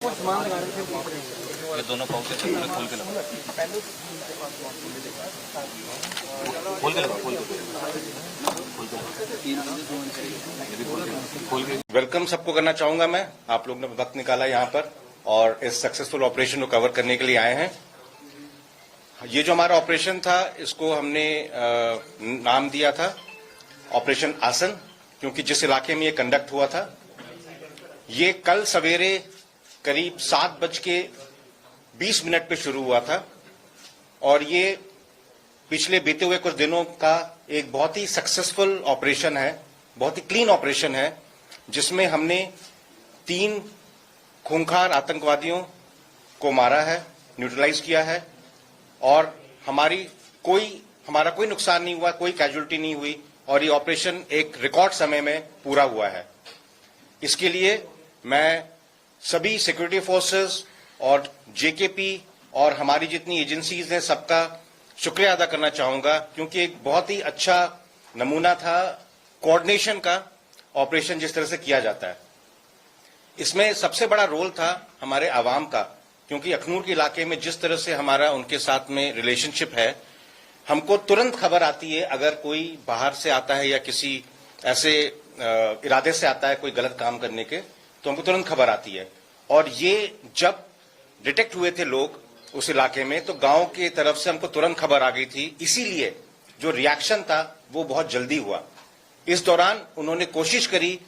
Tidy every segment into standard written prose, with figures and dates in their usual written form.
ये दोनों पाउच से खोल के लगा, वेलकम सबको करना चाहूंगा मैं। आप लोग ने वक्त निकाला यहाँ पर और इस सक्सेसफुल ऑपरेशन को कवर करने के लिए आए हैं। ये जो हमारा ऑपरेशन था, इसको हमने नाम दिया था ऑपरेशन आसन, क्योंकि जिस इलाके में ये कंडक्ट हुआ था, ये कल सवेरे करीब 7:20 पे शुरू हुआ था और ये पिछले बीते हुए कुछ दिनों का एक बहुत ही सक्सेसफुल ऑपरेशन है, बहुत ही क्लीन ऑपरेशन है, जिसमें हमने 3 खूंखार आतंकवादियों को मारा है, न्यूट्रलाइज किया है और हमारा कोई नुकसान नहीं हुआ, कोई कैजुअल्टी नहीं हुई और ये ऑपरेशन एक रिकॉर्ड समय में पूरा हुआ है। इसके लिए मैं सभी सिक्योरिटी फोर्सेस और जेकेपी और हमारी जितनी एजेंसीज हैं, सबका शुक्रिया अदा करना चाहूंगा, क्योंकि एक बहुत ही अच्छा नमूना था कोऑर्डिनेशन का ऑपरेशन जिस तरह से किया जाता है। इसमें सबसे बड़ा रोल था हमारे आवाम का, क्योंकि अखनूर के इलाके में जिस तरह से हमारा उनके साथ में रिलेशनशिप है, हमको तुरंत खबर आती है अगर कोई बाहर से आता है या किसी ऐसे इरादे से आता है कोई गलत काम करने के, तो हमको तुरंत खबर आती है। और ये जब डिटेक्ट हुए थे लोग उस इलाके में, तो गांव की तरफ से हमको तुरंत खबर आ गई थी, इसीलिए जो रिएक्शन था वो बहुत जल्दी हुआ। इस दौरान उन्होंने कोशिश करी,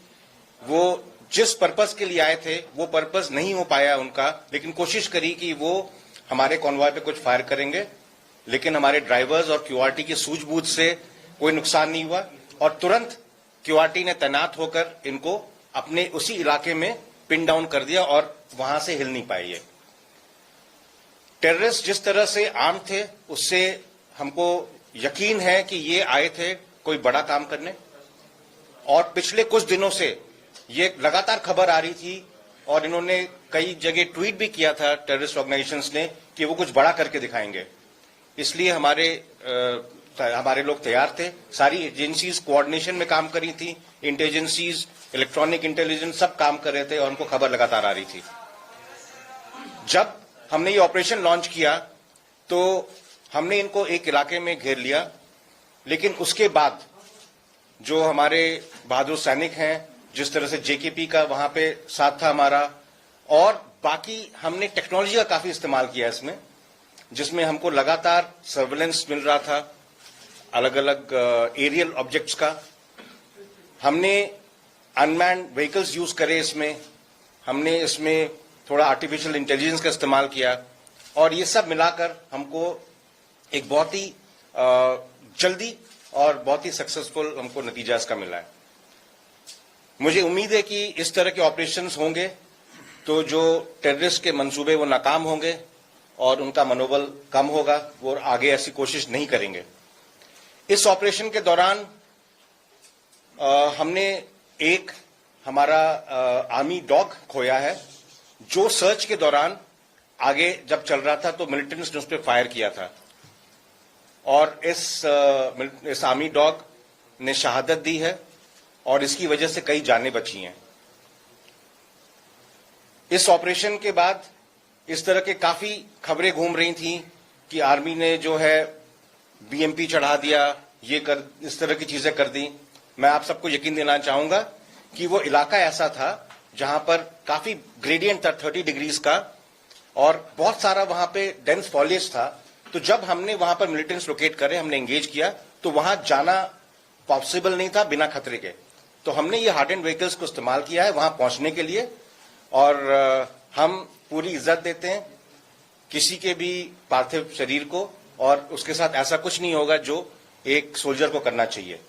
वो जिस पर्पस के लिए आए थे वो पर्पस नहीं हो पाया उनका, लेकिन कोशिश करी कि वो हमारे कॉन्वॉय पे कुछ फायर करेंगे, लेकिन हमारे ड्राइवर्स और क्यूआरटी की सूझबूझ से कोई नुकसान नहीं हुआ और तुरंत क्यूआरटी ने तैनात होकर इनको अपने उसी इलाके में पिन डाउन कर दिया और वहां से हिल नहीं पाए। ये टेररिस्ट जिस तरह से आर्म थे, उससे हमको यकीन है कि ये आए थे कोई बड़ा काम करने, और पिछले कुछ दिनों से ये लगातार खबर आ रही थी और इन्होंने कई जगह ट्वीट भी किया था टेररिस्ट ऑर्गेनाइजेशंस ने कि वो कुछ बड़ा करके दिखाएंगे। इसलिए हमारे लोग तैयार थे, सारी एजेंसीज कोऑर्डिनेशन में काम कर रही थी, इंटेलिजेंसीज, इलेक्ट्रॉनिक इंटेलिजेंस सब काम कर रहे थे और उनको खबर लगातार आ रही थी। जब हमने ये ऑपरेशन लॉन्च किया तो हमने इनको एक इलाके में घेर लिया, लेकिन उसके बाद जो हमारे बहादुर सैनिक हैं, जिस तरह से जेकेपी का वहां पे साथ था हमारा, और बाकी हमने टेक्नोलॉजी का काफी इस्तेमाल किया इसमें, जिसमें हमको लगातार सर्वेलेंस मिल रहा था अलग अलग एरियल ऑब्जेक्ट्स का। हमने अनमैन्ड व्हीकल्स यूज करे, हमने इसमें थोड़ा आर्टिफिशियल इंटेलिजेंस का इस्तेमाल किया और ये सब मिलाकर हमको एक बहुत ही जल्दी और बहुत ही सक्सेसफुल हमको नतीजा इसका मिला है। मुझे उम्मीद है कि इस तरह के ऑपरेशंस होंगे तो जो टेररिस्ट के मंसूबे वो नाकाम होंगे और उनका मनोबल कम होगा, वो आगे ऐसी कोशिश नहीं करेंगे। इस ऑपरेशन के दौरान हमने एक हमारा आर्मी डॉग खोया है, जो सर्च के दौरान आगे जब चल रहा था तो मिलिटेंट्स ने उस पर फायर किया था और इस आर्मी डॉग ने शहादत दी है और इसकी वजह से कई जानें बची हैं। इस ऑपरेशन के बाद इस तरह के काफी खबरें घूम रही थी कि आर्मी ने जो है बीएमपी चढ़ा दिया, इस तरह की चीजें कर दी। मैं आप सबको यकीन दिलाना चाहूंगा कि वो इलाका ऐसा था जहां पर काफी ग्रेडियंट था 30 डिग्रीज का और बहुत सारा वहां पे डेंस फॉलिएज था। तो जब हमने वहां पर मिलिटेंट्स लोकेट करे, हमने एंगेज किया, तो वहां जाना पॉसिबल नहीं था बिना खतरे के। तो हमने ये हार्ड एंड व्हीकल्स को इस्तेमाल किया है वहां पहुंचने के लिए और हम पूरी इज्जत देते हैं किसी के भी पार्थिव शरीर को और उसके साथ ऐसा कुछ नहीं होगा जो एक सोल्जर को करना चाहिए।